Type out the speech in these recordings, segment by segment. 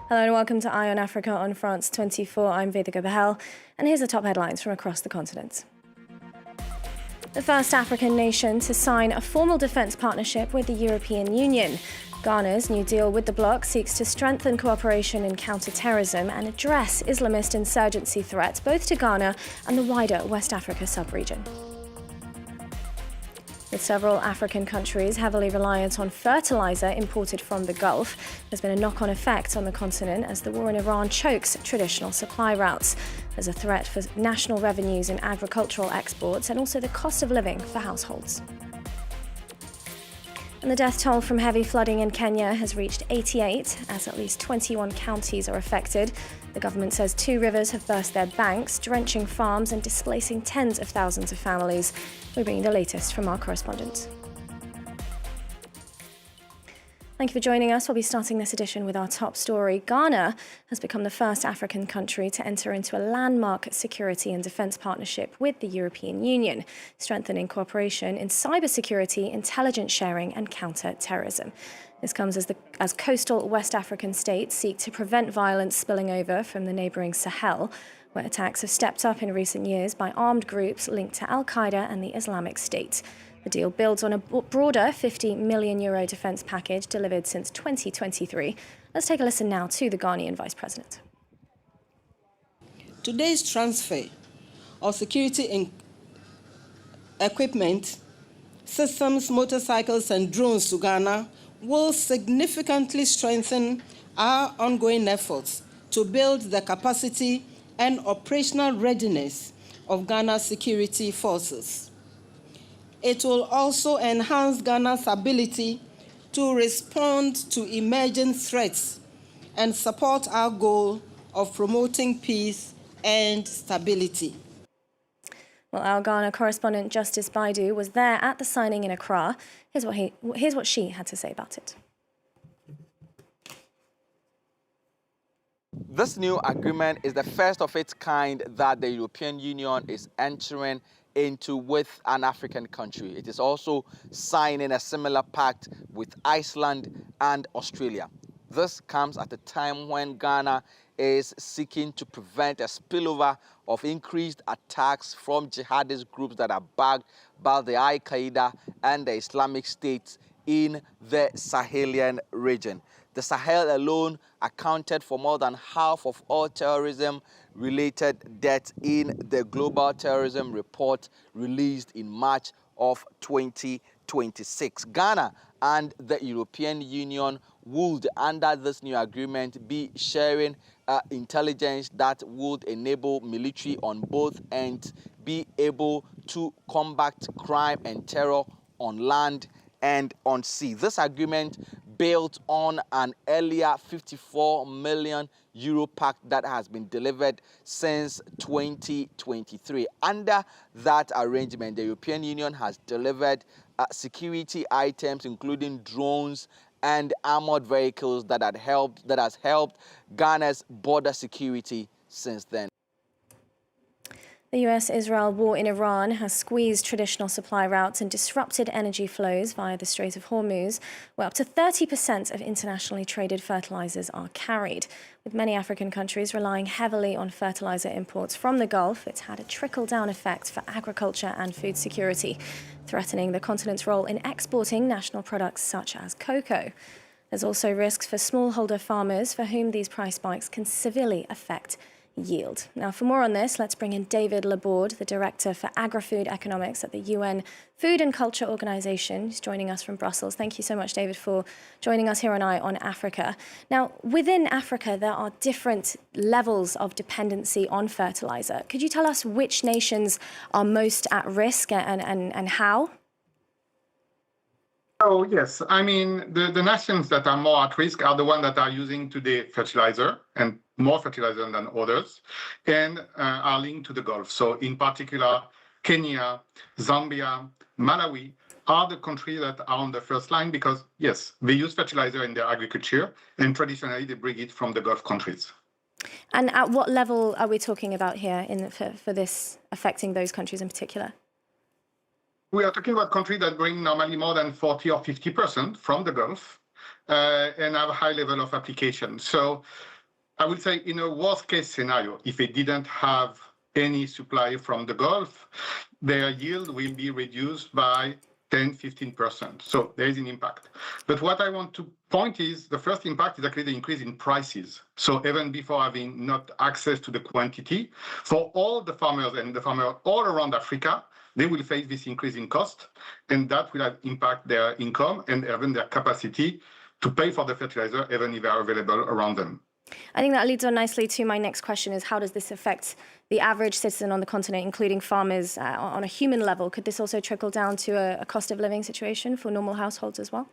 Hello and welcome to Eye on Africa on France 24. I'm Vedika Bahel, and here's the top headlines from across the continent. The first African nation to sign a formal defence partnership with the European Union. Ghana's new deal with the bloc seeks to strengthen cooperation in counter-terrorism and address Islamist insurgency threats both to Ghana and the wider West Africa sub-region. With several African countries heavily reliant on fertilizer imported from the Gulf, there's been a knock-on effect on the continent as the war in Iran chokes traditional supply routes. There's a threat for national revenues in agricultural exports and also the cost of living for households. And the death toll from heavy flooding in Kenya has reached 88, as at least 21 counties are affected. The government says 2 rivers have burst their banks, drenching farms and displacing tens of thousands of families. We bring you the latest from our correspondent. Thank you for joining us. We'll be starting this edition with our top story. Ghana has become the first African country to enter into a landmark security and defence partnership with the European Union, strengthening cooperation in cybersecurity, intelligence sharing and counter-terrorism. This comes as coastal West African states seek to prevent violence spilling over from the neighbouring Sahel, where attacks have stepped up in recent years by armed groups linked to Al-Qaeda and the Islamic State. The deal builds on a broader €50 million defence package delivered since 2023. Let's take a listen now to the Ghanaian Vice President. Today's transfer of security equipment, systems, motorcycles and drones to Ghana will significantly strengthen our ongoing efforts to build the capacity and operational readiness of Ghana's security forces. It will also enhance Ghana's ability to respond to emerging threats and support our goal of promoting peace and stability. Well, our Ghana correspondent Justice Baidu was there at the signing in Accra. Here's what she had to say about it. This new agreement is the first of its kind that the European Union is entering into with an African country. It is also signing a similar pact with Iceland and Australia. This comes at a time when Ghana is seeking to prevent a spillover of increased attacks from jihadist groups that are backed by the Al-Qaeda and the Islamic State in the Sahelian region. The Sahel alone accounted for more than half of all terrorism-related deaths in the Global Terrorism Report released in March of 2026. Ghana and the European Union would, under this new agreement, be sharing intelligence that would enable military on both ends be able to combat crime and terror on land and on sea. This agreement built on an earlier €54 million pact that has been delivered since 2023. Under that arrangement, the European Union has delivered security items, including drones and armored vehicles that has helped Ghana's border security since then. The US-Israel war in Iran has squeezed traditional supply routes and disrupted energy flows via the Strait of Hormuz, where up to 30% of internationally traded fertilizers are carried. With many African countries relying heavily on fertilizer imports from the Gulf, it's had a trickle-down effect for agriculture and food security, threatening the continent's role in exporting national products such as cocoa. There's also risks for smallholder farmers for whom these price spikes can severely affect yield. Now, for more on this, let's bring in David Laborde, the Director for Agri-Food Economics at the UN Food and Culture Organization. He's joining us from Brussels. Thank you so much, David, for joining us here on Eye on Africa. Now, within Africa, there are different levels of dependency on fertilizer. Could you tell us which nations are most at risk and how? Oh, yes. I mean, the nations that are more at risk are the ones that are using today fertilizer and more fertilizer than others, and are linked to the Gulf. So in particular, Kenya, Zambia, Malawi are the countries that are on the first line because, yes, they use fertilizer in their agriculture, and traditionally they bring it from the Gulf countries. And at what level are we talking about here for this affecting those countries in particular? We are talking about countries that bring normally more than 40 or 50% from the Gulf and have a high level of application. So I would say in a worst case scenario, if they didn't have any supply from the Gulf, their yield will be reduced by 10-15%. So there is an impact. But what I want to point is the first impact is actually the increase in prices. So even before having not access to the quantity, for all the farmers and the farmers all around Africa, they will face this increase in cost, and that will impact their income and even their capacity to pay for the fertilizer, even if they are available around them. I think that leads on nicely to my next question is how does this affect the average citizen on the continent, including farmers on a human level? Could this also trickle down to a cost of living situation for normal households as well?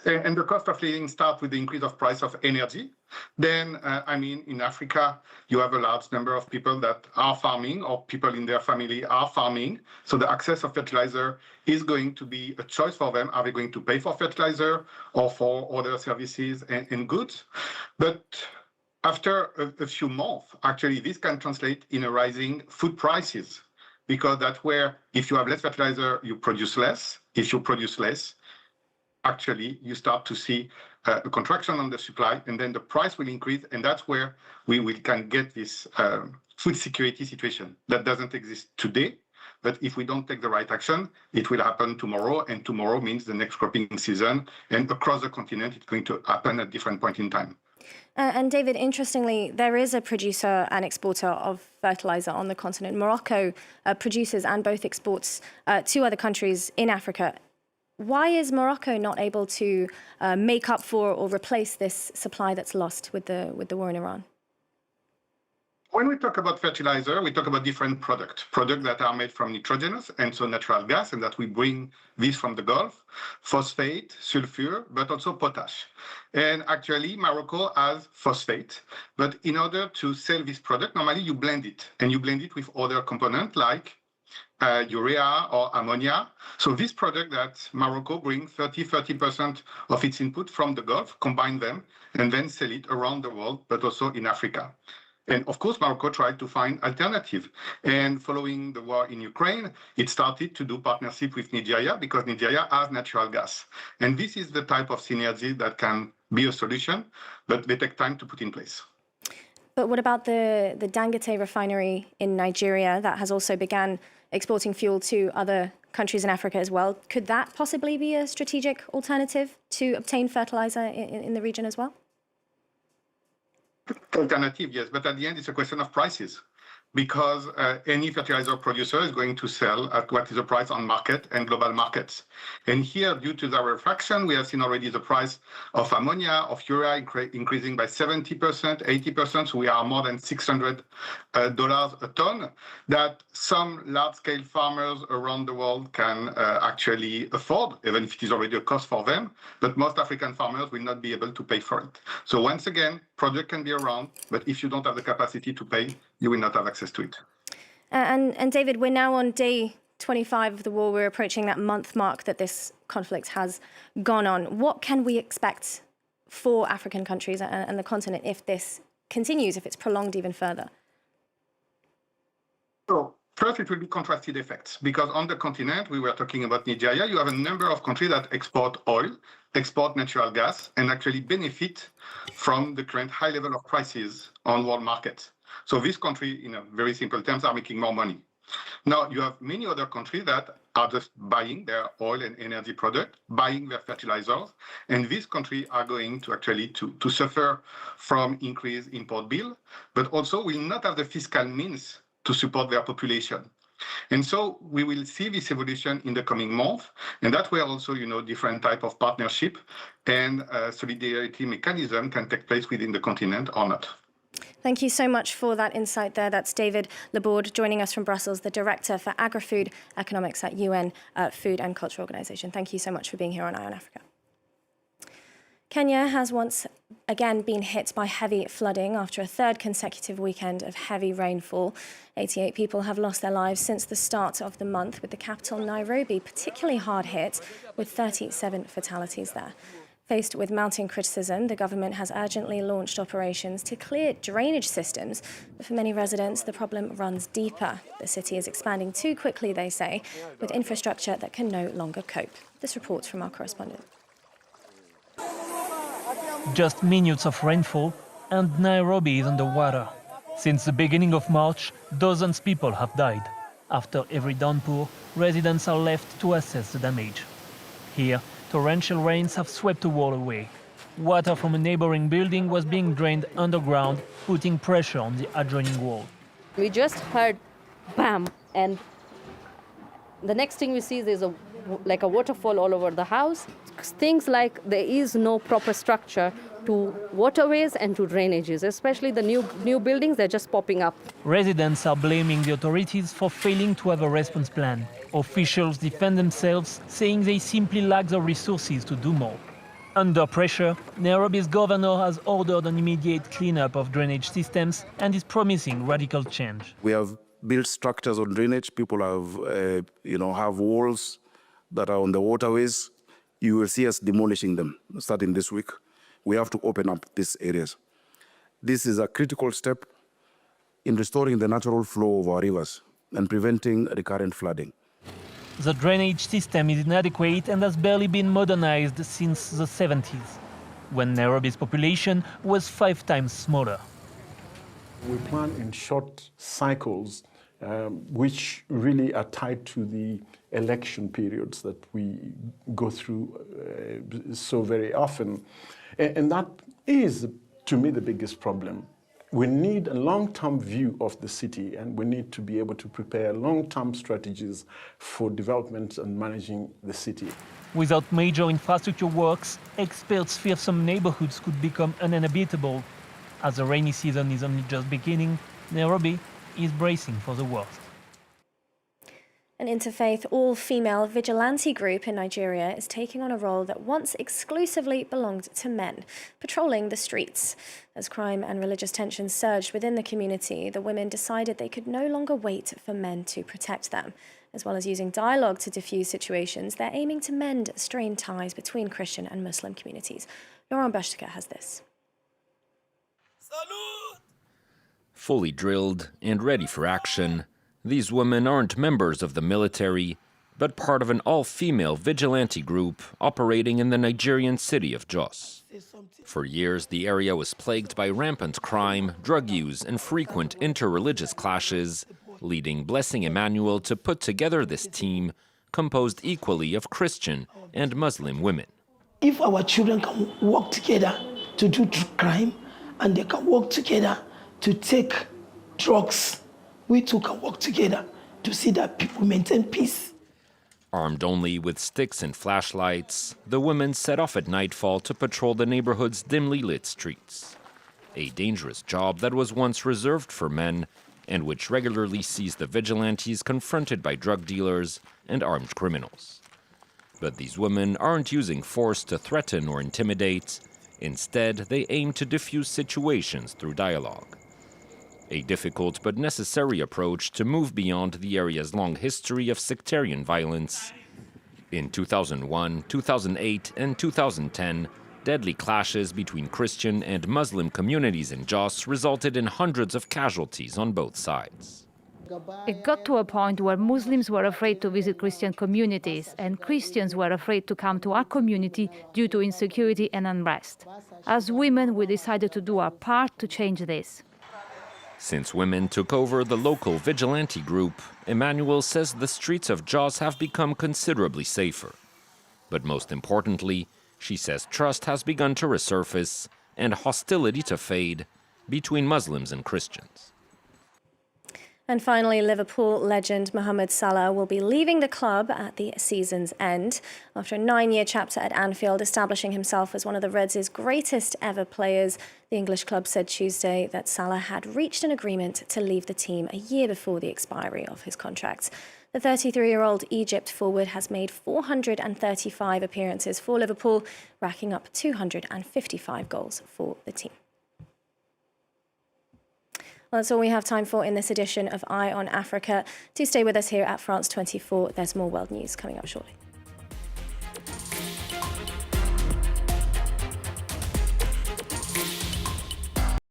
And the cost of living starts with the increase of price of energy. Then, in Africa, you have a large number of people that are farming or people in their family are farming. So the access of fertilizer is going to be a choice for them. Are they going to pay for fertilizer or for other services and goods? But after a few months, actually, this can translate in a rising food prices, because that's where if you have less fertilizer, you produce less. If you produce less, actually, you start to see a contraction on the supply, and then the price will increase, and that's where we can get this food security situation that doesn't exist today. But if we don't take the right action, it will happen tomorrow, and tomorrow means the next cropping season, and across the continent, it's going to happen at different point in time. And David, interestingly, there is a producer and exporter of fertilizer on the continent. Morocco produces and both exports to other countries in Africa. Why is Morocco not able to make up for or replace this supply that's lost with the war in Iran? When we talk about fertilizer, we talk about different products that are made from nitrogenous and so natural gas, and that we bring this from the Gulf, phosphate, sulfur, but also potash. And actually, Morocco has phosphate, but in order to sell this product, normally you blend it, and you blend it with other components like urea or ammonia. So this product that Morocco brings 30% of its input from the Gulf, combine them, and then sell it around the world, but also in Africa. And of course, Morocco tried to find alternative. And following the war in Ukraine, it started to do partnership with Nigeria because Nigeria has natural gas. And this is the type of synergy that can be a solution, but they take time to put in place. But what about the Dangote refinery in Nigeria that has also began exporting fuel to other countries in Africa as well? Could that possibly be a strategic alternative to obtain fertilizer in the region as well? Alternative, yes, but at the end, it's a question of prices, because any fertilizer producer is going to sell at what is the price on market and global markets. And here, due to the rarefaction, we have seen already the price of ammonia, of urea increasing by 70%, 80%. So we are more than $600 a ton that some large-scale farmers around the world can actually afford, even if it is already a cost for them. But most African farmers will not be able to pay for it. So once again, product can be around, but if you don't have the capacity to pay, you will not have access to it. And David, we're now on day 25 of the war. We're approaching that month mark that this conflict has gone on. What can we expect for African countries and the continent if this continues, if it's prolonged even further? So first, it will be contrasted effects, because on the continent, we were talking about Nigeria, you have a number of countries that export oil, export natural gas, and actually benefit from the current high level of prices on world markets. So this country, in a very simple terms, are making more money. Now, you have many other countries that are just buying their oil and energy product, buying their fertilizers, and these countries are going to actually to suffer from increased import bill, but also will not have the fiscal means to support their population. And so we will see this evolution in the coming months, and that way also, different type of partnership and solidarity mechanism can take place within the continent or not. Thank you so much for that insight there. That's David Laborde joining us from Brussels, the Director for Agri-Food Economics at UN Food and Culture Organization. Thank you so much for being here on Eye on Africa. Kenya has once again been hit by heavy flooding after a third consecutive weekend of heavy rainfall. 88 people have lost their lives since the start of the month, with the capital Nairobi particularly hard hit, with 37 fatalities there. Faced with mounting criticism, the government has urgently launched operations to clear drainage systems. But for many residents, the problem runs deeper. The city is expanding too quickly, they say, with infrastructure that can no longer cope. This report from our correspondent. just minutes of rainfall, and Nairobi is underwater. Since the beginning of March, dozens of people have died. After every downpour, residents are left to assess the damage. Here, torrential rains have swept the wall away. Water from a neighboring building was being drained underground, putting pressure on the adjoining wall. We just heard bam, and the next thing we see is like a waterfall all over the house. Things like there is no proper structure to waterways and to drainages, especially the new buildings, they're just popping up. Residents are blaming the authorities for failing to have a response plan. Officials defend themselves, saying they simply lack the resources to do more. Under pressure, Nairobi's governor has ordered an immediate cleanup of drainage systems and is promising radical change. We have built structures on drainage. People have, have walls that are on the waterways. You will see us demolishing them starting this week. We have to open up these areas. This is a critical step in restoring the natural flow of our rivers and preventing recurrent flooding. The drainage system is inadequate and has barely been modernized since the 70s, when Nairobi's population was 5 times smaller. We plan in short cycles, which really are tied to the election periods that we go through so very often. And that is, to me, the biggest problem. We need a long-term view of the city, and we need to be able to prepare long-term strategies for development and managing the city. Without major infrastructure works, experts fear some neighborhoods could become uninhabitable. As the rainy season is only just beginning, Nairobi is bracing for the worst. An interfaith, all-female vigilante group in Nigeria is taking on a role that once exclusively belonged to men, patrolling the streets. As crime and religious tensions surged within the community, the women decided they could no longer wait for men to protect them. As well as using dialogue to diffuse situations, they're aiming to mend strained ties between Christian and Muslim communities. Laurent Bashtika has this. Fully drilled and ready for action, these women aren't members of the military, but part of an all-female vigilante group operating in the Nigerian city of Jos. For years, the area was plagued by rampant crime, drug use, and frequent inter-religious clashes, leading Blessing Emmanuel to put together this team composed equally of Christian and Muslim women. If our children can work together to do crime, and they can work together to take drugs, we too can work together to see that people maintain peace. Armed only with sticks and flashlights, the women set off at nightfall to patrol the neighborhood's dimly lit streets. A dangerous job that was once reserved for men and which regularly sees the vigilantes confronted by drug dealers and armed criminals. But these women aren't using force to threaten or intimidate. Instead, they aim to diffuse situations through dialogue. A difficult but necessary approach to move beyond the area's long history of sectarian violence. In 2001, 2008, and 2010, deadly clashes between Christian and Muslim communities in Jos resulted in hundreds of casualties on both sides. It got to a point where Muslims were afraid to visit Christian communities, and Christians were afraid to come to our community due to insecurity and unrest. As women, we decided to do our part to change this. Since women took over the local vigilante group, Emmanuel says the streets of Jos have become considerably safer. But most importantly, she says trust has begun to resurface and hostility to fade between Muslims and Christians. And finally, Liverpool legend Mohamed Salah will be leaving the club at the season's end. After a 9-year chapter at Anfield, establishing himself as one of the Reds' greatest ever players, the English club said Tuesday that Salah had reached an agreement to leave the team a year before the expiry of his contract. The 33-year-old Egypt forward has made 435 appearances for Liverpool, racking up 255 goals for the team. Well, that's all we have time for in this edition of Eye on Africa. Do stay with us here at France 24. There's more world news coming up shortly.